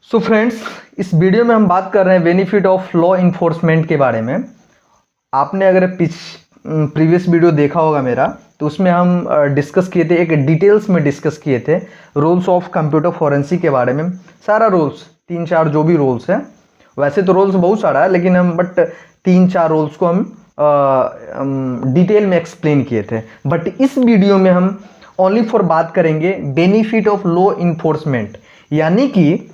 So friends, इस video में हम बात कर रहे हैं बेनिफिट ऑफ लॉ इन्फोर्समेंट के बारे में। आपने अगर प्रीवियस वीडियो देखा होगा मेरा, तो उसमें हम डिस्कस किए थे, एक डिटेल्स में डिस्कस किए थे रूल्स ऑफ कंप्यूटर फॉरेंसिक के बारे में। सारा रूल्स 3-4 जो भी रूल्स हैं, वैसे तो रूल्स बहुत सारा है, लेकिन हम 3-4 रूल्स को हम डिटेल में एक्सप्लेन किए थे। बट इस वीडियो में हम ओनली फॉर बात करेंगे बेनिफिट ऑफ लॉ इन्फोर्समेंट, यानी कि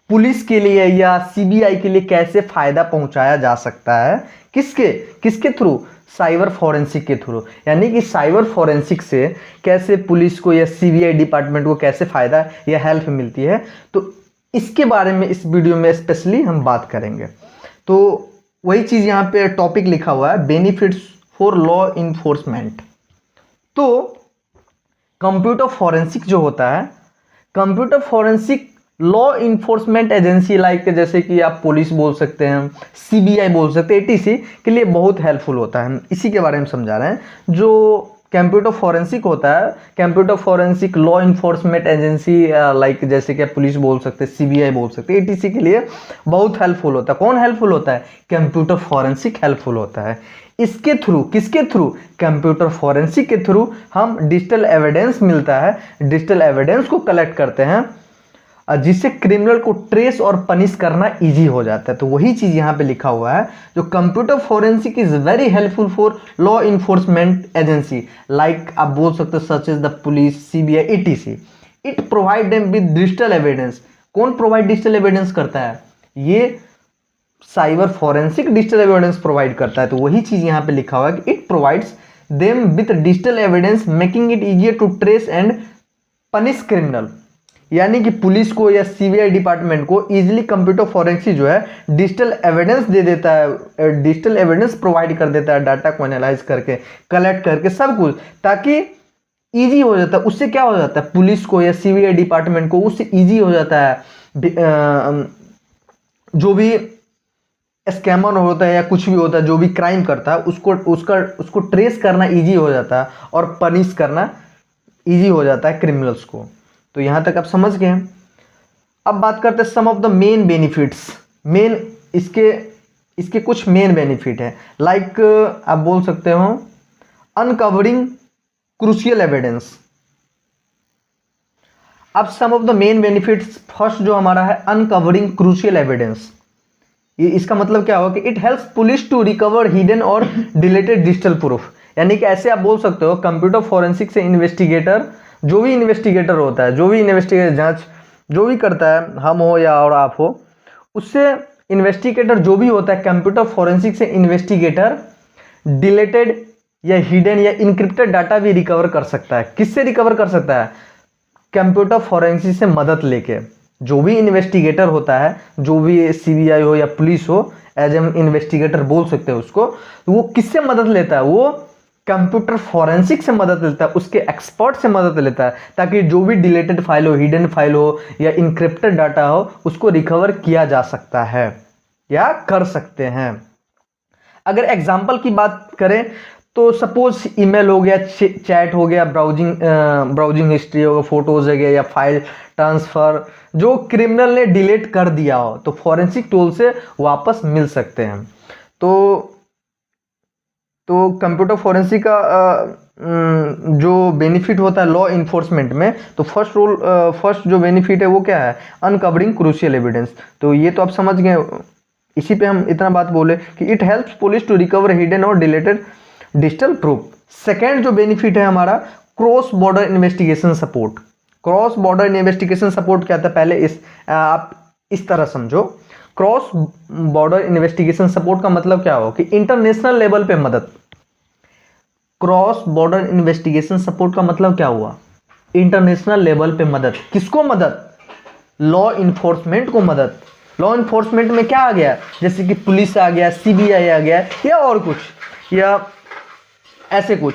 पुलिस के लिए या सीबीआई के लिए कैसे फायदा पहुंचाया जा सकता है, किसके थ्रू, साइबर फॉरेंसिक के थ्रू। यानी कि साइबर फॉरेंसिक से कैसे पुलिस को या सीबीआई डिपार्टमेंट को कैसे फायदा या हेल्प मिलती है, तो इसके बारे में इस वीडियो में स्पेशली हम बात करेंगे। तो वही चीज यहाँ पे टॉपिक लिखा हुआ है, बेनिफिट्स फॉर लॉ इन्फोर्समेंट। तो कंप्यूटर फॉरेंसिक जो होता है, computer forensic law enforcement agency like जैसे कि आप पुलिस बोल सकते हैं, सीबीआई बोल सकते हैं, एटीसी के लिए बहुत हेल्पफुल होता है। इसी के बारे में समझा रहे हैं। जो कंप्यूटर फॉरेंसिक होता है, computer forensic law enforcement agency like जैसे कि आप पुलिस बोल सकते हैं, सीबीआई बोल सकते हैं, एटीसी के लिए बहुत हेल्पफुल होता है। कौन हेल्पफुल होता है? कंप्यूटर फॉरेंसिक हेल्पफुल होता है। इसके थ्रू, किसके थ्रू? कंप्यूटर फॉरेंसिक के थ्रू हम डिजिटल एविडेंस मिलता है, डिजिटल एविडेंस को कलेक्ट करते हैं, जिससे क्रिमिनल को ट्रेस और पनिश करना इजी हो जाता है। तो वही चीज यहां पे लिखा हुआ है, जो computer forensic is very helpful for law enforcement agency like आप बोल सकते हो such as the police, CBI, ATC. It provide them with digital evidence. कौन प्रोवाइड डिजिटल एविडेंस करता है? ये cyber forensic digital evidence provide करता है। तो वही चीज यहां पे लिखा हुआ है कि it provides them with digital evidence making it easier to trace and punish criminal. यानी कि पुलिस को या सीबीआई डिपार्टमेंट को इजीली कंप्यूटर फॉरेंसिक जो है डिजिटल एविडेंस दे देता है, डिजिटल एविडेंस प्रोवाइड कर देता है, डाटा को एनालाइज करके, कलेक्ट करके सब कुछ, ताकि इजी हो जाता है। उससे क्या हो जाता है? पुलिस को या सीबीआई डिपार्टमेंट को उससे इजी हो जाता है, जो भी स्कैमर होता है या कुछ भी होता है, जो भी क्राइम करता है, उसको ट्रेस करना इजी हो जाता है और पनिश करना इजी हो जाता है क्रिमिनल्स को। तो यहां तक आप समझ गए। अब बात करते हैं सम ऑफ द मेन बेनिफिट्स। इसके कुछ मेन बेनिफिट है, लाइक आप बोल सकते हो अनकवरिंग क्रूशियल एविडेंस। अब some of the main benefits, first जो हमारा है अनकवरिंग क्रूशियल एविडेंस। ये इसका मतलब क्या होगा कि it helps police to recover hidden और डिलीटेड डिजिटल प्रूफ। यानी कि ऐसे आप बोल सकते हो कंप्यूटर फॉरेंसिक से इन्वेस्टिगेटर, जो भी इन्वेस्टिगेटर होता है, जो भी इन्वेस्टिगेटर जांच जो भी करता है, हम हो या और आप हो, उससे इन्वेस्टिगेटर जो भी होता है कंप्यूटर फॉरेंसिक से इन्वेस्टिगेटर डिलीटेड या हिडन या इनक्रिप्टेड डाटा भी रिकवर कर सकता है। किससे रिकवर कर सकता है? कंप्यूटर फॉरेंसिक से मदद लेके। जो भी इन्वेस्टिगेटर होता है, जो भी सीबीआई हो या पुलिस हो, एज एम इन्वेस्टिगेटर बोल सकते हैं उसको, तो वो किससे मदद लेता है? वो कंप्यूटर फॉरेंसिक से मदद लेता है, उसके एक्सपर्ट से मदद लेता है, ताकि जो भी डिलीटेड फाइल हो, हिडन फाइल हो या इनक्रिप्टेड डाटा हो, उसको रिकवर किया जा सकता है या कर सकते हैं। अगर एग्जांपल की बात करें तो सपोज ईमेल हो गया, चैट हो गया, ब्राउजिंग हिस्ट्री हो गया, फोटोज हो गया या फाइल ट्रांसफर जो क्रिमिनल ने डिलीट कर दिया हो, तो फॉरेंसिक टूल से वापस मिल सकते हैं। तो कंप्यूटर फॉरेंसिक का जो बेनिफिट होता है लॉ इन्फोर्समेंट में, तो फर्स्ट जो बेनिफिट है वो क्या है? Uncovering crucial evidence. तो ये तो आप समझ गए, इसी पे हम इतना बात बोले कि it helps police to recover hidden और डिलीटेड डिजिटल प्रूफ। सेकेंड जो बेनिफिट है हमारा, cross border investigation support. Cross border investigation support क्या था? पहले आप इस तरह समझो, क्रॉस बॉर्डर इन्वेस्टिगेशन सपोर्ट का मतलब क्या हो कि इंटरनेशनल लेवल पे मदद। क्रॉस बॉर्डर इन्वेस्टिगेशन सपोर्ट का मतलब क्या हुआ? इंटरनेशनल लेवल पे मदद। किसको मदद? लॉ इन्फोर्समेंट को मदद। लॉ इन्फोर्समेंट में क्या आ गया? जैसे कि पुलिस आ गया, सीबीआई आ गया या और कुछ या ऐसे कुछ।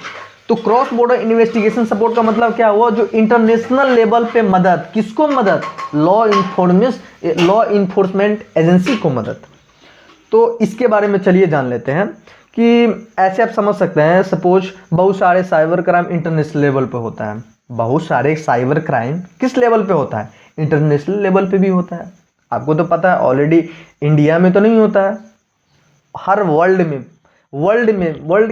तो क्रॉस बॉर्डर इन्वेस्टिगेशन सपोर्ट का मतलब क्या हुआ? जो इंटरनेशनल लेवल पे मदद। किसको मदद? लॉ इन्फोर्समेंट एजेंसी को मदद। तो इसके बारे में चलिए जान लेते हैं कि ऐसे आप समझ सकते हैं, सपोज बहुत सारे साइबर क्राइम इंटरनेशनल लेवल पे होता है। बहुत सारे साइबर क्राइम किस लेवल पे होता है? इंटरनेशनल लेवल पे भी होता है। आपको तो पता है ऑलरेडी, इंडिया में तो नहीं होता है, हर वर्ल्ड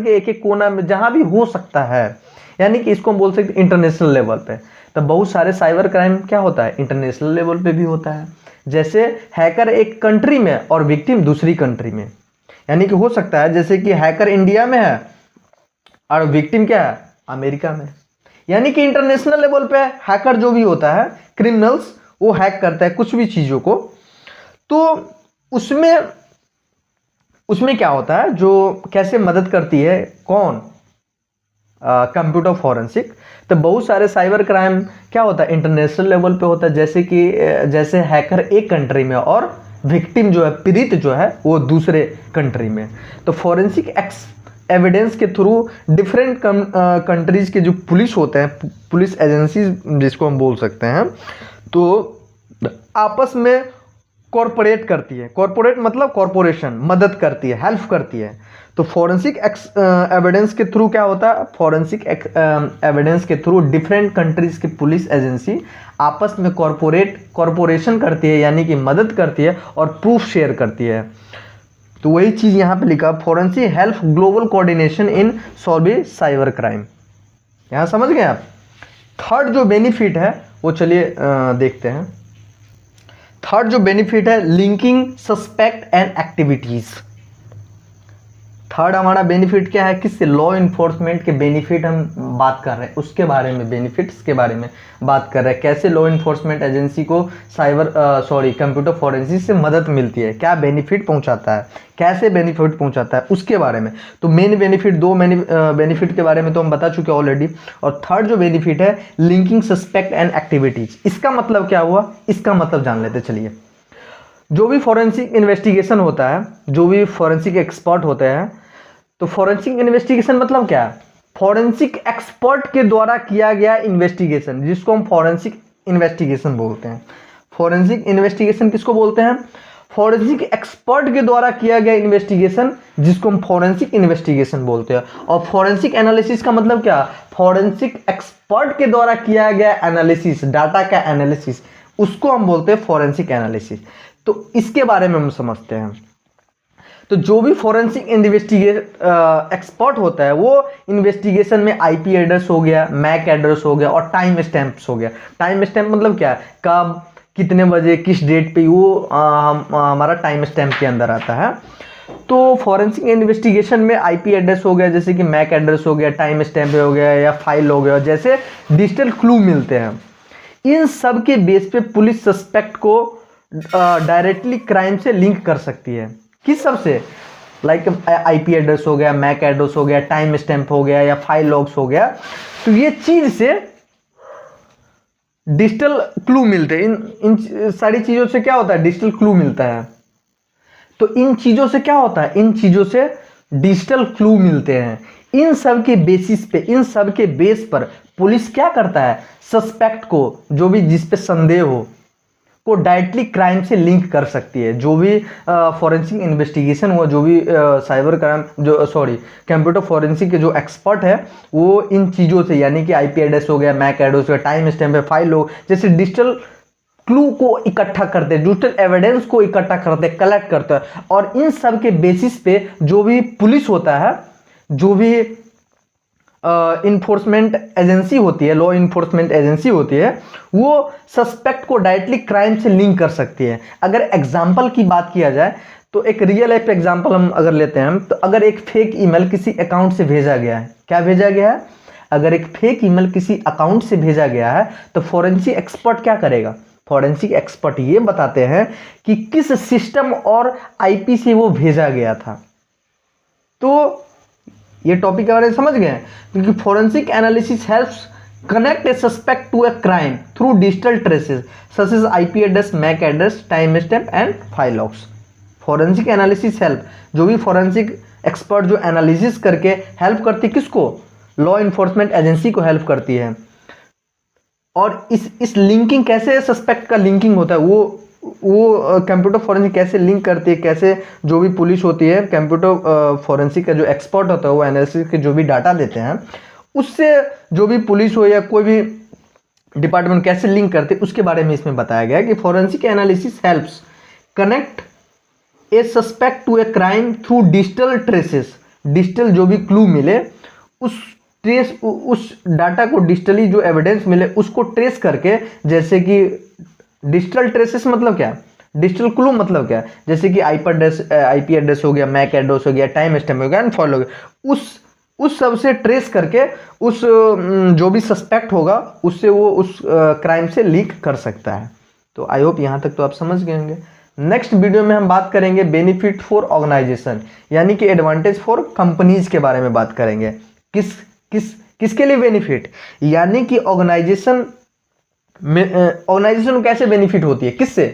के एक एक कोना में जहां भी हो सकता है, यानी कि इसको हम बोल सकते हैं इंटरनेशनल लेवल पे। तो बहुत सारे साइबर क्राइम क्या होता है, इंटरनेशनल लेवल पे भी होता है। जैसे हैकर एक कंट्री में और विक्टिम दूसरी कंट्री में, यानी कि हो सकता है जैसे कि हैकर इंडिया में है और विक्टिम क्या है, अमेरिका में। यानी कि इंटरनेशनल लेवल पे हैकर जो भी होता है, क्रिमिनल्स, वो हैक करता है कुछ भी चीजों को। तो उसमें क्या होता है, जो कैसे मदद करती है, कौन, कंप्यूटर फॉरेंसिक। तो बहुत सारे साइबर क्राइम क्या होता है, इंटरनेशनल लेवल पे होता है। जैसे हैकर एक कंट्री में और विक्टिम जो है, पीड़ित जो है, वो दूसरे कंट्री में। तो फॉरेंसिक एविडेंस के थ्रू डिफरेंट कंट्रीज के जो पुलिस होते हैं, पुलिस एजेंसीज जिसको हम बोल सकते हैं, तो आपस में कॉरपोरेट करती है। कॉरपोरेट मतलब कॉरपोरेशन, मदद करती है, हेल्प करती है। तो फॉरेंसिक एविडेंस के थ्रू क्या होता है, फॉरेंसिक एविडेंस के थ्रू डिफरेंट कंट्रीज की पुलिस एजेंसी आपस में कॉरपोरेशन करती है, यानी कि मदद करती है और प्रूफ शेयर करती है। तो वही चीज़ यहाँ पे लिखा, forensic help global coordination in solving cyber crime. यहाँ समझ गए आप। थर्ड जो बेनिफिट है वो चलिए देखते हैं। थर्ड जो बेनिफिट है, linking suspect and activities. Third हमारा बेनिफिट क्या है, किससे, लॉ इन्फोर्समेंट के बेनिफिट हम बात कर रहे हैं, उसके बारे में, बेनिफिट्स के बारे में बात कर रहे हैं। कैसे लॉ इन्फोर्समेंट एजेंसी को कंप्यूटर फॉरेंसिक से मदद मिलती है, क्या बेनिफिट पहुंचाता है, कैसे बेनिफिट पहुंचाता है, उसके बारे में। तो मेन बेनिफिट, दो बेनिफिट के बारे में तो हम बता चुके ऑलरेडी। और थर्ड जो बेनिफिट है, लिंकिंग सस्पेक्ट एंड एक्टिविटीज। इसका मतलब क्या हुआ, इसका मतलब जान लेते चलिए। जो भी फॉरेंसिक इन्वेस्टिगेशन होता है, जो भी फॉरेंसिक एक्सपर्ट होते हैं, तो फॉरेंसिक इन्वेस्टिगेशन मतलब क्या है, फॉरेंसिक एक्सपर्ट के द्वारा किया गया इन्वेस्टिगेशन, जिसको हम फॉरेंसिक इन्वेस्टिगेशन बोलते हैं। फॉरेंसिक इन्वेस्टिगेशन किसको बोलते हैं, फॉरेंसिक एक्सपर्ट के द्वारा किया गया इन्वेस्टिगेशन, जिसको हम फॉरेंसिक इन्वेस्टिगेशन बोलते हैं। और फॉरेंसिक एनालिसिस का मतलब क्या, फॉरेंसिक एक्सपर्ट के द्वारा किया गया एनालिसिस, डाटा का एनालिसिस, उसको हम बोलते हैं फॉरेंसिक एनालिसिस। तो इसके बारे में हम समझते हैं। तो जो भी फॉरेंसिक एक्सपर्ट होता है, वो इन्वेस्टिगेशन में आईपी एड्रेस हो गया, मैक एड्रेस हो गया और टाइम स्टैम्प्स हो गया। टाइम स्टैम्प मतलब क्या, कब, कितने बजे, किस डेट पे, वो हमारा टाइम स्टैम्प के अंदर आता है। तो फॉरेंसिक इन्वेस्टिगेशन में आईपी एड्रेस हो गया, जैसे कि मैक एड्रेस हो गया, टाइम स्टैम्प हो गया या फाइल हो गया, जैसे डिजिटल क्लू मिलते हैं। इन सब के बेस पे पुलिस सस्पेक्ट को डायरेक्टली क्राइम से लिंक कर सकती है। किस सब से, लाइक आईपी एड्रेस हो गया, मैक एड्रेस हो गया, टाइम स्टैम्प हो गया या फाइल लॉग्स हो गया। तो ये चीज से डिजिटल क्लू मिलते हैं। इन सारी चीजों से क्या होता है, डिजिटल क्लू मिलता है। तो इन चीजों से क्या होता है, इन चीजों से डिजिटल क्लू मिलते हैं। इन सब के बेसिस पे, इन सब के बेस पर पुलिस क्या करता है, सस्पेक्ट को, जो भी जिस पे संदेह हो, को डायरेक्टली क्राइम से लिंक कर सकती है। जो भी फॉरेंसिक इन्वेस्टिगेशन हुआ, जो भी साइबर क्राइम, जो कंप्यूटर फॉरेंसिक के जो एक्सपर्ट है, वो इन चीज़ों से, यानी कि आईपी एड्रेस हो गया, मैक एड्रेस हो गया, टाइम स्टैम्प है, फाइल हो, जैसे डिजिटल क्लू को इकट्ठा करते हैं, डिजिटल एविडेंस को इकट्ठा करते हैं, कलेक्ट करते हैं। और इन सब के बेसिस पे जो भी पुलिस होता है, जो भी इन्फोर्समेंट एजेंसी होती है, लॉ इन्फोर्समेंट एजेंसी होती है, वो सस्पेक्ट को डायरेक्टली क्राइम से लिंक कर सकती है। अगर एग्जांपल की बात किया जाए, तो एक रियल लाइफ एग्जांपल हम अगर लेते हैं, तो अगर एक फेक ईमेल किसी अकाउंट से भेजा गया है, क्या भेजा गया है, अगर एक फेक ईमेल किसी अकाउंट से भेजा गया है, तो फॉरेंसिक एक्सपर्ट क्या करेगा, फॉरेंसिक एक्सपर्ट ये बताते हैं कि किस सिस्टम और आईपी से वो भेजा गया था। तो ये टॉपिक के बारे में समझ गए, क्योंकि forensic analysis helps connect a suspect to a crime through digital traces such as IP address, MAC address, time stamp and file logs. Forensic analysis help, जो भी फॉरेंसिक एक्सपर्ट जो एनालिसिस करके हेल्प करती है, किसको, लॉ इन्फोर्समेंट एजेंसी को help करती है। और इस लिंकिंग कैसे सस्पेक्ट का लिंकिंग होता है, वो कंप्यूटर फॉरेंसिक कैसे लिंक करती है, कैसे जो भी पुलिस होती है, कंप्यूटर फॉरेंसिक का जो एक्सपर्ट होता है, वो एनालिसिस के जो भी डाटा देते हैं, उससे जो भी पुलिस हो या कोई भी डिपार्टमेंट कैसे लिंक करते उसके बारे में इसमें बताया गया है कि forensic analysis helps connect a suspect to a crime through digital traces. Digital जो भी क्लू मिले उस डाटा को डिजिटली जो एविडेंस मिले उसको ट्रेस करके, जैसे कि डिजिटल ट्रेसेस मतलब क्या, डिजिटल क्लू मतलब क्या, जैसे कि आईपी एड्रेस हो गया, मैक एड्रेस हो गया, टाइम स्टैम्प हो गया एंड फॉलो हो गया, उस सब से ट्रेस करके उस जो भी सस्पेक्ट होगा उससे वो उस क्राइम से लीक कर सकता है। तो आई होप यहाँ तक तो आप समझ गए होंगे। नेक्स्ट वीडियो में हम बात करेंगे बेनिफिट फॉर ऑर्गेनाइजेशन, यानी कि एडवांटेज फॉर कंपनीज के बारे में बात करेंगे। किसके लिए बेनिफिट, यानी कि ऑर्गेनाइजेशन को कैसे बेनिफिट होती है, किससे,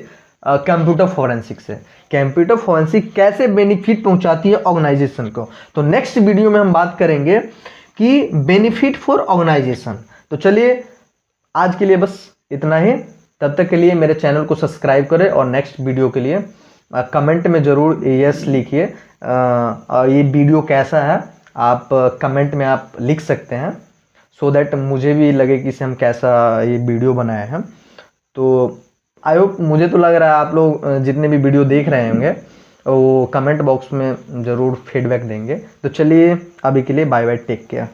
कंप्यूटर फोरेंसिक से। कंप्यूटर फोरेंसिक कैसे बेनिफिट पहुंचाती है ऑर्गेनाइजेशन को, तो नेक्स्ट वीडियो में हम बात करेंगे कि बेनिफिट फॉर ऑर्गेनाइजेशन। तो चलिए आज के लिए बस इतना ही, तब तक के लिए मेरे चैनल को सब्सक्राइब करें और नेक्स्ट वीडियो के लिए कमेंट में ज़रूर यस लिखिए। ये वीडियो कैसा है आप कमेंट में आप लिख सकते हैं, सो दैट मुझे भी लगे कि इसे हम कैसा ये वीडियो बनाए हैं। तो आई होप, मुझे तो लग रहा है आप लोग जितने भी वीडियो देख रहे होंगे वो कमेंट बॉक्स में ज़रूर फीडबैक देंगे। तो चलिए अभी के लिए बाय बाय, टेक केयर।